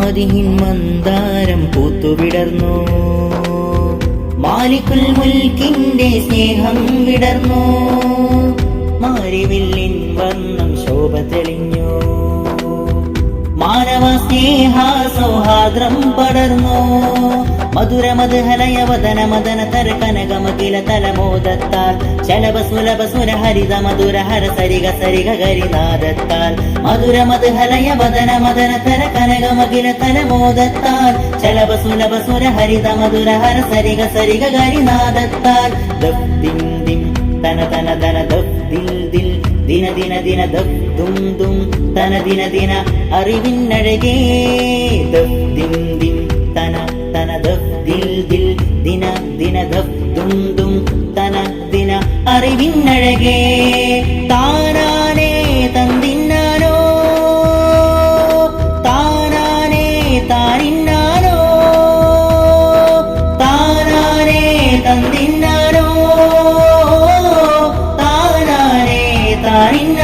മാതിഹിൻ മന്ദാരം പൂത്തുവിടർന്നു, മാലിക്കുൽ മുൽക്കിന്റെ സ്നേഹം വിടർന്നു, മാരിവില്ലിൻ വർണ്ണം ശോഭ തെളിഞ്ഞു, മാനവ സ്നേഹ സൗഹാർദ്രം പടർന്നു, മധുര മധുഹലയ വദന മദന തര കനകമകില തലമോദത്താൽ ശലഭ സുലഭ സുര ഹരിത മധുര ഹര സരിഗ സരിഗ ഗരിനാദത്താൽ മധുര മധുഹലയ വദന മദന തര കനകമകില തലമോദത്താൽ ശലഭ സുലഭ സുര ഹരിത മധുര ഹര സരിഗ സരിഗ ഗരിനാദത്താൽ ദഫ് ദിം ദിം തന തന തന ദഫ് ദിൽ ദിൽ ദിന ദിന ദിന ദഫ് ദും ദും തന ദിന ദിന അറിവിന്നഴകേ ദഫ് ദിം ദിം തന തന ദഫ് ദിൽ ദിൽ ദിന ദിന ദഫ് ദും ദും തന ദിന അറിവിന്നഴകേ താനാനേ തന്തിന്നാനോ താനാനേ താനിന്നാനോ താനാനേ തന്തിന്നാനോ താനാനേ താനിന്നാനോ